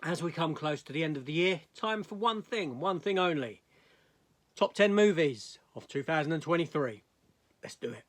as we come close to the end of the year, time for one thing only. Top 10 movies of 2023. Let's do it.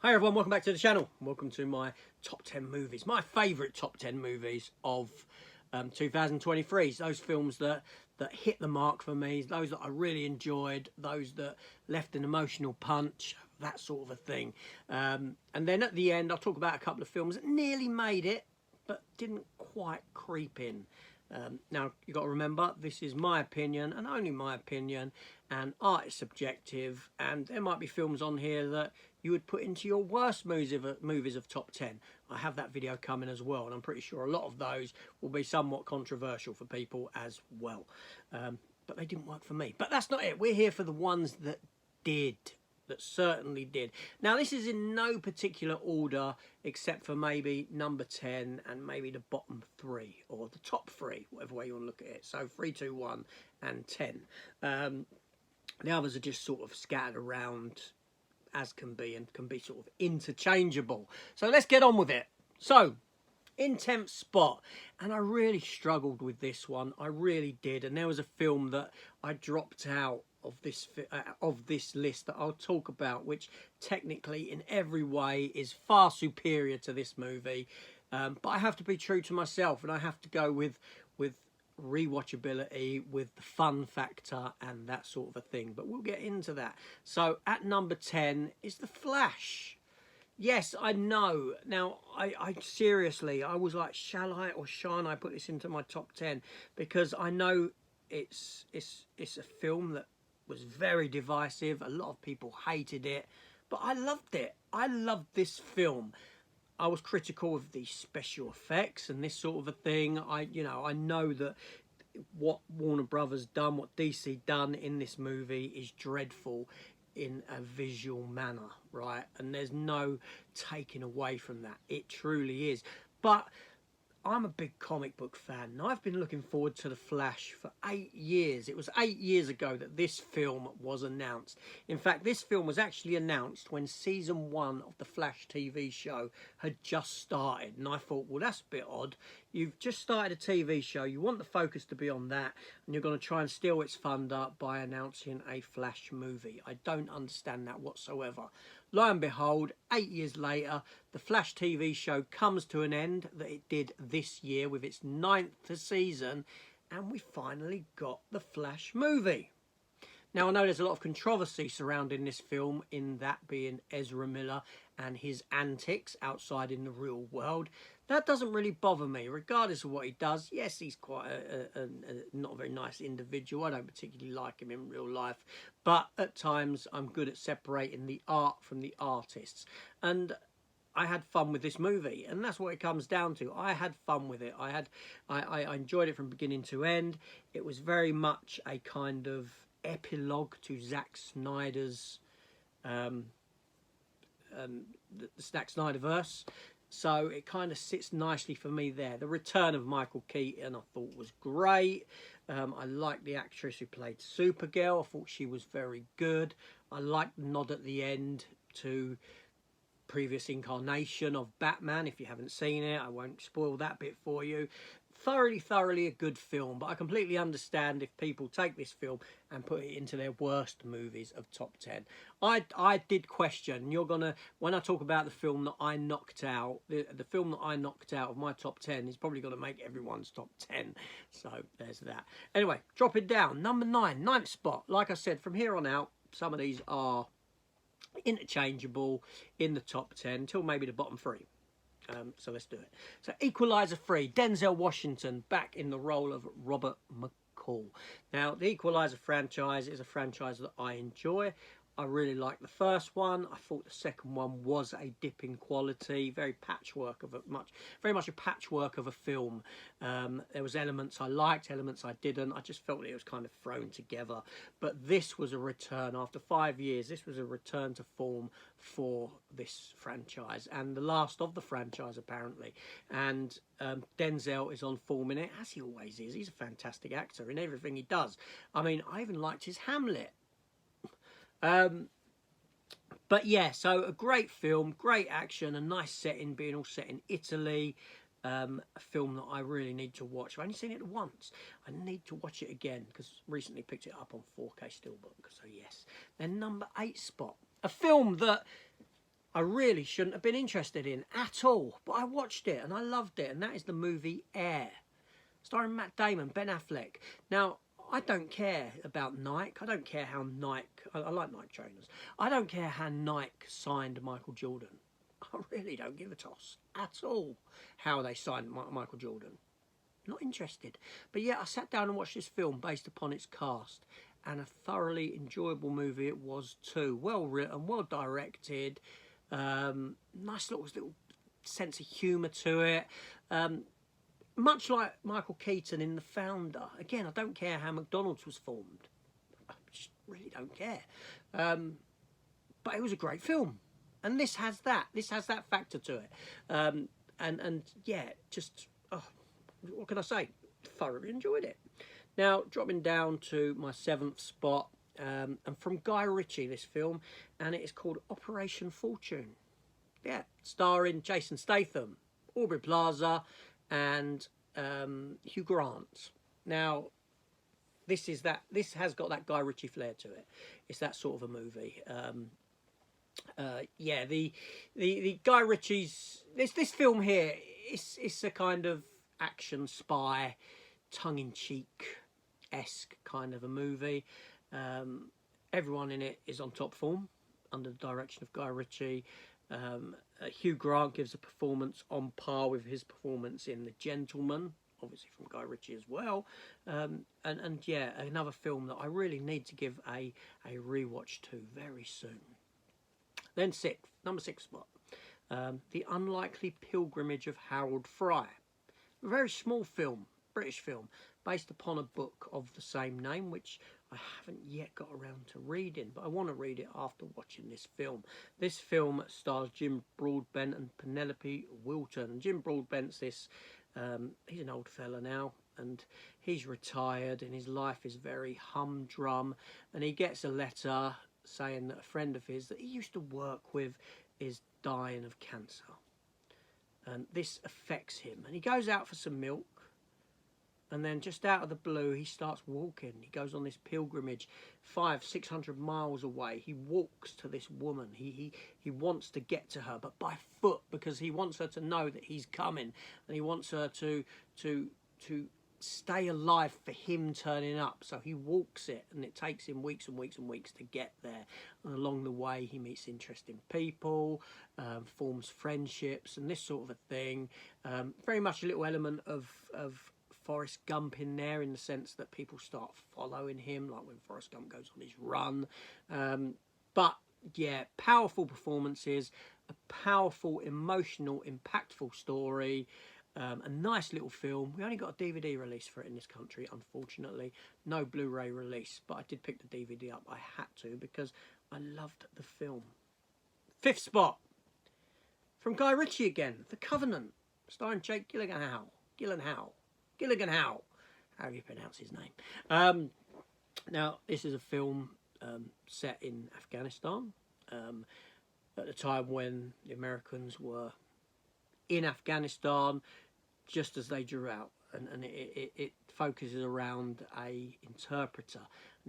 Hi everyone, welcome back to the channel. Welcome to my top 10 movies, my favourite top 10 movies of 2023. Those films that hit the mark for me, those that I really enjoyed, those that left an emotional punch, that sort of a thing. And then at the end, I'll talk about a couple of films that nearly made it, but didn't quite creep in. Now, you've got to remember, this is my opinion and only my opinion, and art is subjective, and there might be films on here that you would put into your worst movies of top 10. I have that video coming as well, and I'm pretty sure a lot of those will be somewhat controversial for people as well. But they didn't work for me. But that's not it. We're here for the ones that did. That certainly did. Now, this is in no particular order except for maybe number 10 and maybe the bottom 3 or the top 3, whatever way you want to look at it. So 3, 2, 1 and 10. The others are just sort of scattered around as can be, and can be sort of interchangeable. So let's get on with it. So, in 10th spot, and I really struggled with this one. I really did. And there was a film that I dropped out of this list that I'll talk about, which technically in every way is far superior to this movie. But I have to be true to myself, and I have to go with rewatchability, with the fun factor and that sort of a thing. But we'll get into that. So at number 10 is The Flash. Yes, I know. Now, I seriously, I was like, shall I or shan't I put this into my top 10? Because I know it's a film that was very divisive. A lot of people hated it, but I loved it. I loved this film. I was critical of the special effects and this sort of a thing. I know that what Warner Brothers done, what DC done in this movie is dreadful in a visual manner, right? And there's no taking away from that. It truly is. But I'm a big comic book fan, and I've been looking forward to The Flash for 8 years. It was 8 years ago that this film was announced. In fact, this film was actually announced when season 1 of the Flash TV show had just started. And I thought, well, that's a bit odd. You've just started a TV show, you want the focus to be on that, and you're going to try and steal its thunder by announcing a Flash movie. I don't understand that whatsoever. Lo and behold, 8 years later, the Flash TV show comes to an end that it did this year with its 9th season, and we finally got the Flash movie. Now, I know there's a lot of controversy surrounding this film, in that being Ezra Miller and his antics outside in the real world. That doesn't really bother me, regardless of what he does. Yes, he's quite a not a very nice individual. I don't particularly like him in real life. But at times, I'm good at separating the art from the artists. And I had fun with this movie, and that's what it comes down to. I had fun with it. I enjoyed it from beginning to end. It was very much a kind of epilogue to Zack Snyder's the Zack Snyderverse. So it kind of sits nicely for me there. The return of Michael Keaton I thought was great. I liked the actress who played Supergirl. I thought she was very good. I liked the nod at the end to previous incarnation of Batman. If you haven't seen it, I won't spoil that bit for you. Thoroughly a good film, but I completely understand if people take this film and put it into their worst movies of top 10. I did question, you're gonna, when I talk about the film that I knocked out, the film that I knocked out of my top 10 is probably going to make everyone's top 10. So there's that. Anyway, drop it down. Number 9, 9th spot. Like I said, from here on out, some of these are interchangeable in the top 10 till maybe the bottom 3. So let's do it. So Equalizer III, Denzel Washington back in the role of Robert McCall. Now, the Equalizer franchise is a franchise that I enjoy. I really liked the first one. I thought the second one was a dip in quality, very very much a patchwork of a film. There was elements I liked, elements I didn't. I just felt it was kind of thrown together. But this was a return after 5 years. This was a return to form for this franchise, and the last of the franchise apparently. And Denzel is on form in it, as he always is. He's a fantastic actor in everything he does. I mean, I even liked his Hamlet. But yeah, so a great film, great action, a nice setting, being all set in Italy. A film that I really need to watch. I've only seen it once. I need to watch it again because recently picked it up on 4K Steelbook. So yes. Then number 8 spot, a film that I really shouldn't have been interested in at all, but I watched it and I loved it, and that is the movie Air, starring Matt Damon, Ben Affleck. Now, I don't care about Nike. I don't care how Nike... I like Nike trainers. I don't care how Nike signed Michael Jordan. I really don't give a toss at all how they signed Michael Jordan. Not interested. But yeah, I sat down and watched this film based upon its cast, and a thoroughly enjoyable movie it was too. Well written, well directed, nice little sense of humour to it. Much like Michael Keaton in The Founder. Again, I don't care how McDonald's was formed. I just really don't care. But it was a great film. And this has that. This has that factor to it. And yeah, just, what can I say? Thoroughly enjoyed it. Now, dropping down to my 7th spot, and from Guy Ritchie, this film, and it is called Operation Fortune. Yeah, starring Jason Statham, Aubrey Plaza, and Hugh Grant. Now, this has got that Guy Ritchie flair to it. It's that sort of a movie. Yeah, the Guy Ritchie's this film here. It's a kind of action spy, tongue-in-cheek-esque kind of a movie. Everyone in it is on top form under the direction of Guy Ritchie. Hugh Grant gives a performance on par with his performance in The Gentleman, obviously from Guy Ritchie as well. And yeah, another film that I really need to give a rewatch to very soon. Then number 6 spot, The Unlikely Pilgrimage of Harold Fry. A very small film, British film, based upon a book of the same name, which I haven't yet got around to reading, but I want to read it after watching this film. This film stars Jim Broadbent and Penelope Wilton. Jim Broadbent's he's an old fella now, and he's retired, and his life is very humdrum, and he gets a letter saying that a friend of his that he used to work with is dying of cancer. And this affects him, and he goes out for some milk, and then just out of the blue he starts walking. He goes on this pilgrimage 500-600 miles away. He walks to this woman. He wants to get to her, but by foot, because he wants her to know that he's coming, and he wants her to stay alive for him turning up. So he walks it, and it takes him weeks and weeks and weeks to get there. And along the way he meets interesting people, forms friendships and this sort of a thing. Very much a little element of Forrest Gump in there, in the sense that people start following him, like when Forrest Gump goes on his run. But yeah, powerful performances, a powerful, emotional, impactful story. A nice little film. We only got a DVD release for it in this country, unfortunately. No Blu-ray release, but I did pick the DVD up. I had to, because I loved the film. 5th spot, from Guy Ritchie again, The Covenant, starring Jake Gyllenhaal. How do you pronounce his name? Now, this is a film set in Afghanistan, at the time when the Americans were in Afghanistan, just as they drew out, and it focuses around an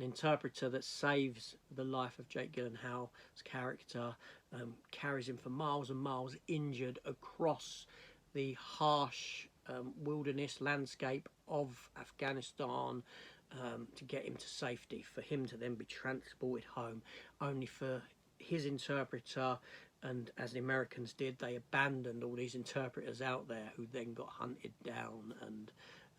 interpreter that saves the life of Jake Gyllenhaal's character, carries him for miles and miles injured across the harsh wilderness landscape of Afghanistan, to get him to safety, for him to then be transported home, only for his interpreter, and as the Americans did, they abandoned all these interpreters out there, who then got hunted down, and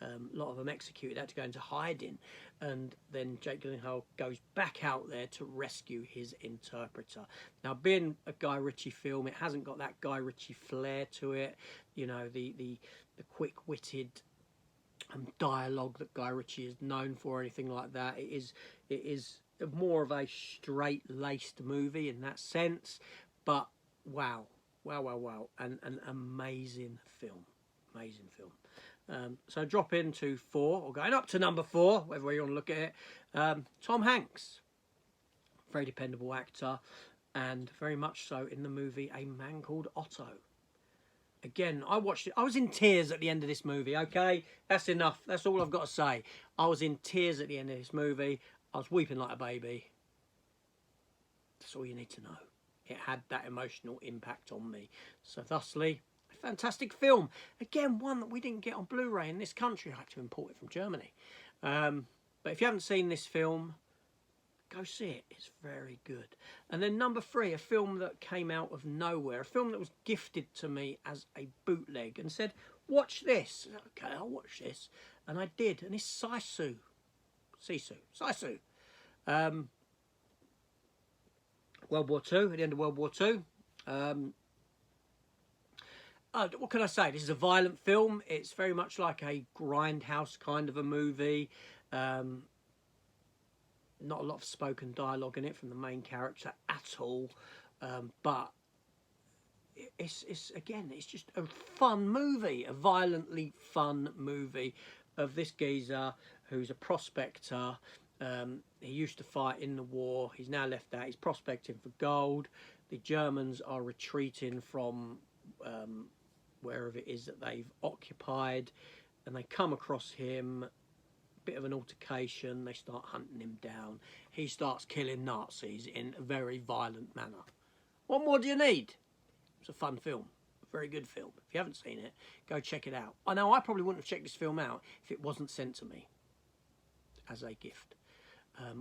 A lot of them executed, had to go into hiding, and then Jake Gyllenhaal goes back out there to rescue his interpreter. Now, being a Guy Ritchie film, it hasn't got that Guy Ritchie flair to it, you know, the quick-witted dialogue that Guy Ritchie is known for, or anything like that. It is more of a straight-laced movie in that sense, but wow, and an amazing film. So drop into 4, or going up to number 4, whatever way you want to look at it. Tom Hanks, very dependable actor, and very much so in the movie A Man Called Otto. Again, I watched it. I was in tears at the end of this movie, okay? That's enough. That's all I've got to say. I was in tears at the end of this movie. I was weeping like a baby. That's all you need to know. It had that emotional impact on me. So thusly, a fantastic film. Again, one that we didn't get on Blu-ray in this country. I had to import it from Germany. But if you haven't seen this film, go see it. It's very good. And then number 3, a film that came out of nowhere. A film that was gifted to me as a bootleg and said, watch this. Okay, I'll watch this. And I did. And it's Sisu. World War II, at the end of World War II. What can I say? This is a violent film. It's very much like a grindhouse kind of a movie. Not a lot of spoken dialogue in it from the main character at all, but it's just a fun movie, a violently fun movie of this geezer who's a prospector. He used to fight in the war. He's now left that. He's prospecting for gold. The Germans are retreating from wherever it is that they've occupied, and they come across him. Bit of an altercation. They start hunting him down. He starts killing Nazis in a very violent manner. What more do you need? It's a fun film, a very good film. If you haven't seen it, go check it out. I know I probably wouldn't have checked this film out if it wasn't sent to me as a gift.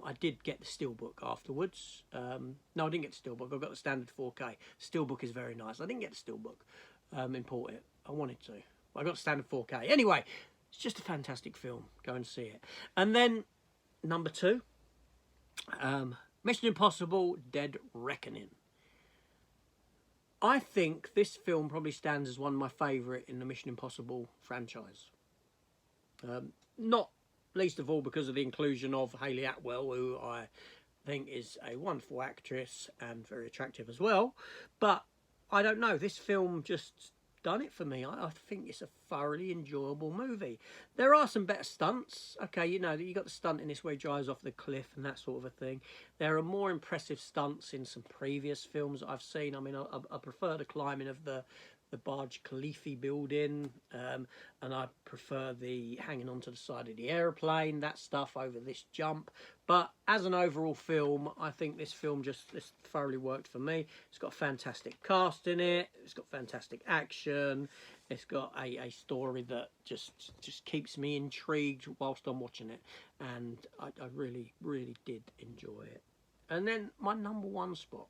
I did get the steelbook afterwards. No, I didn't get the steelbook. I got the standard 4K. Steelbook is very nice. I didn't get the steelbook. Import it. I wanted to. I got the standard 4K. Anyway, it's just a fantastic film. Go and see it. And then number 2, Mission Impossible: Dead Reckoning. I think this film probably stands as one of my favourite in the Mission Impossible franchise. Not least of all because of the inclusion of Hayley Atwell, who I think is a wonderful actress and very attractive as well. But I don't know, this film just done it for me. I think it's a thoroughly enjoyable movie. There are some better stunts. Okay, you know, you got the stunt in this where he drives off the cliff and that sort of a thing. There are more impressive stunts in some previous films that I've seen. I mean, I prefer the climbing of the Burj Khalifa building, and I prefer the hanging onto the side of the aeroplane, that stuff, over this jump. But as an overall film, I think this film just thoroughly worked for me. It's got a fantastic cast in it. It's got fantastic action. It's got a story that just keeps me intrigued whilst I'm watching it, and I really did enjoy it. And then my number one spot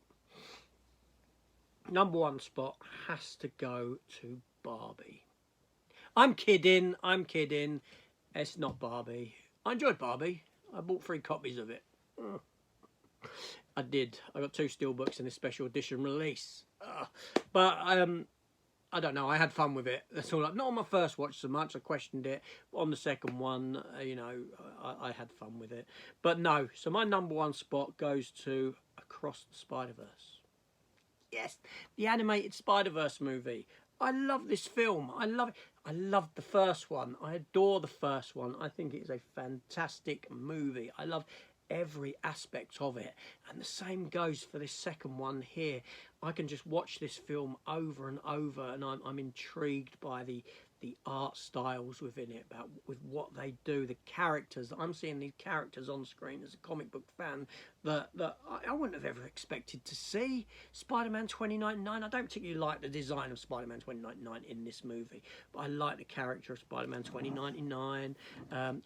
has to go to Barbie. I'm kidding. It's not Barbie. I enjoyed Barbie. I bought 3 copies of it. I did. I got 2 steelbooks in this special edition release. But I don't know. I had fun with it. That's all. Not on my first watch so much. I questioned it. But on the second one, you know, I had fun with it. But no. So my number one spot goes to Across the Spiderverse. Yes, the animated Spiderverse movie. I love this film. I love it. I loved the first one. I adore the first one. I think it is a fantastic movie. I love every aspect of it. And the same goes for this second one here. I can just watch this film over and over, and I'm intrigued by the art styles within it, with what they do, the characters. I'm seeing these characters on screen as a comic book fan that I wouldn't have ever expected to see. Spider-Man 2099, I don't particularly like the design of Spider-Man 2099 in this movie, but I like the character of Spider-Man 2099.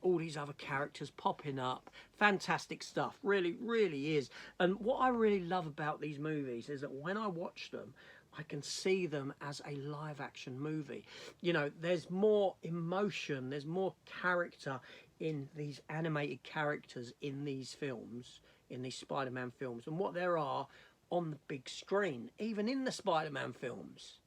All these other characters popping up. Fantastic stuff. Really is. And what I really love about these movies is that when I watch them, I can see them as a live action movie. You know, there's more emotion, there's more character in these animated characters in these films, in these Spider-Man films, and what there are on the big screen, even in the Spider-Man films.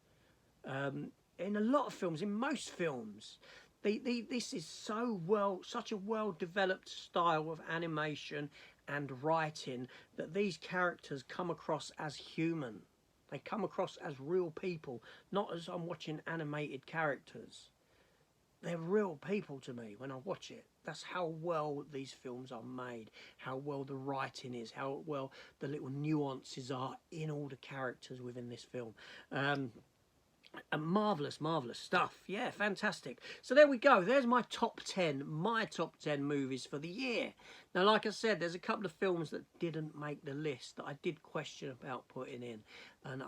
In a lot of films, in most films, this is such a well-developed style of animation and writing that these characters come across as human. They come across as real people, not as I'm watching animated characters. They're real people to me when I watch it. That's how well these films are made, how well the writing is, how well the little nuances are in all the characters within this film. And marvellous stuff. Yeah, fantastic. So there we go. There's my top 10 movies for the year. Now, like I said, there's a couple of films that didn't make the list that I did question about putting in. And,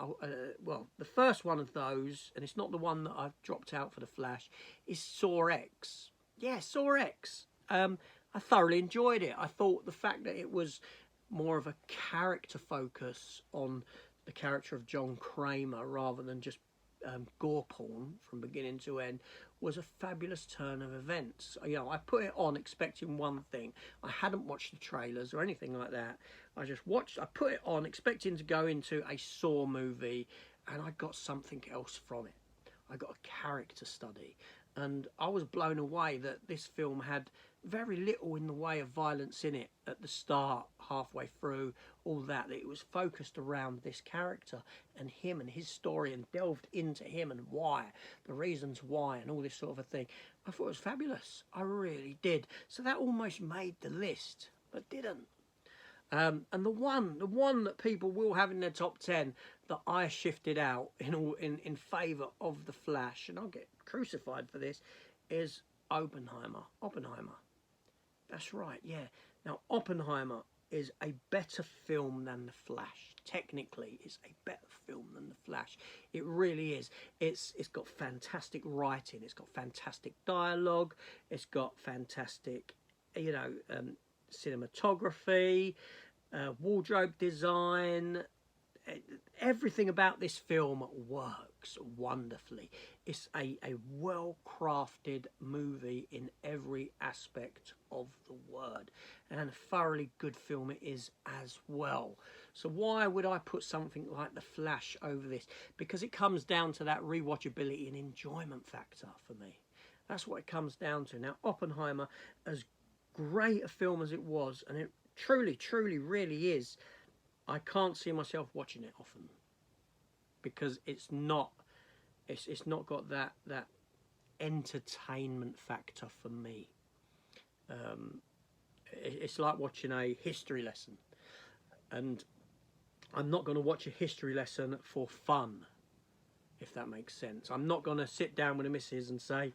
well, the first one of those, and it's not the one that I've dropped out for The Flash, is Saw X. Yeah, Saw X. I thoroughly enjoyed it. I thought the fact that it was more of a character focus on the character of John Kramer rather than just gore porn from beginning to end was a fabulous turn of events. You know, I put it on expecting one thing. I hadn't watched the trailers or anything like that. I put it on expecting to go into a Saw movie, and I got something else from it. I got a character study, and I was blown away that this film had very little in the way of violence in it at the start, halfway through, all that. It was focused around this character and him and his story, and delved into him and why, the reasons why, and all this sort of a thing. I thought it was fabulous. I really did. So that almost made the list, but didn't. And the one that people will have in their top 10 that I shifted out in favour of The Flash, and I'll get crucified for this, is Oppenheimer. That's right, yeah. Now, Oppenheimer is a better film than The Flash. Technically, it's a better film than The Flash. It really is. It's got fantastic writing. It's got fantastic dialogue. It's got fantastic, cinematography, wardrobe design. Everything about this film works wonderfully. It's a well-crafted movie in every aspect of the word, and a thoroughly good film it is as well. So why would I put something like The Flash over this? Because it comes down to that rewatchability and enjoyment factor for me. That's what it comes down to. Now, Oppenheimer, as great a film as it was, and it truly really is, I can't see myself watching it often, because it's not got that entertainment factor for me. It's like watching a history lesson, and I'm not going to watch a history lesson for fun, if that makes sense. I'm not going to sit down with the missus and say,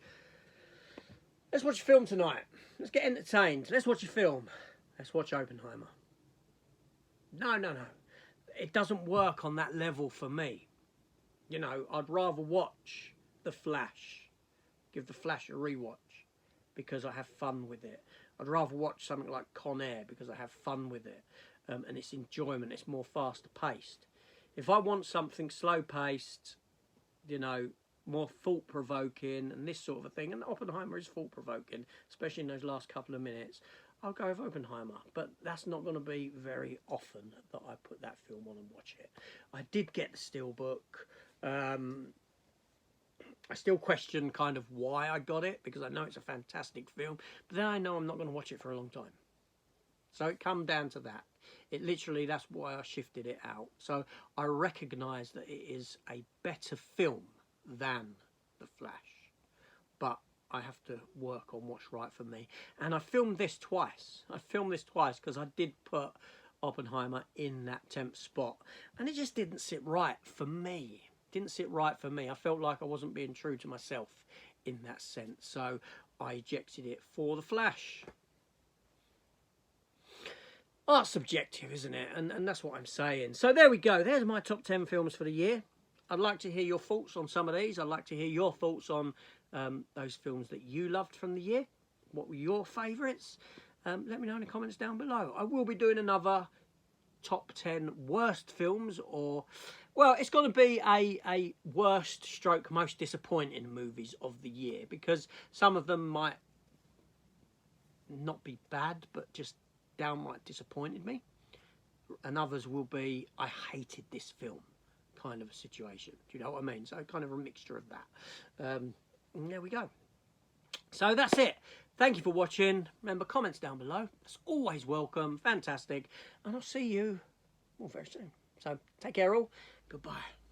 let's watch a film tonight, let's get entertained, let's watch a film, let's watch Oppenheimer. No. It doesn't work on that level for me. You know, I'd rather watch The Flash, give The Flash a rewatch, because I have fun with it. I'd rather watch something like Con Air because I have fun with it, and it's enjoyment. It's more faster paced. If I want something slow paced, more thought provoking and this sort of a thing, and Oppenheimer is thought provoking, especially in those last couple of minutes, I'll go with Oppenheimer. But that's not going to be very often that I put that film on and watch it. I did get the Steelbook. I still question kind of why I got it, because I know it's a fantastic film, but then I know I'm not going to watch it for a long time. So it come down to that. It literally, that's why I shifted it out. So I recognise that it is a better film than The Flash, but I have to work on what's right for me. And I filmed this twice. Because I did put Oppenheimer in that 10th spot, and it just didn't sit right for me. I felt like I wasn't being true to myself in that sense, so I ejected it for The Flash. Art's subjective, isn't it? And that's what I'm saying. So there we go. There's my top 10 films for the year. I'd like to hear your thoughts on some of these. I'd like to hear your thoughts on those films that you loved from the year. What were your favourites? Let me know in the comments down below. I will be doing another top 10 worst films, or Well, it's going to be a worst stroke most disappointing movies of the year, because some of them might not be bad, but just downright disappointed me. And others will be, I hated this film kind of a situation. Do you know what I mean? So kind of a mixture of that. And there we go. So that's it. Thank you for watching. Remember, comments down below. It's always welcome. Fantastic. And I'll see you very soon. So take care all. Goodbye.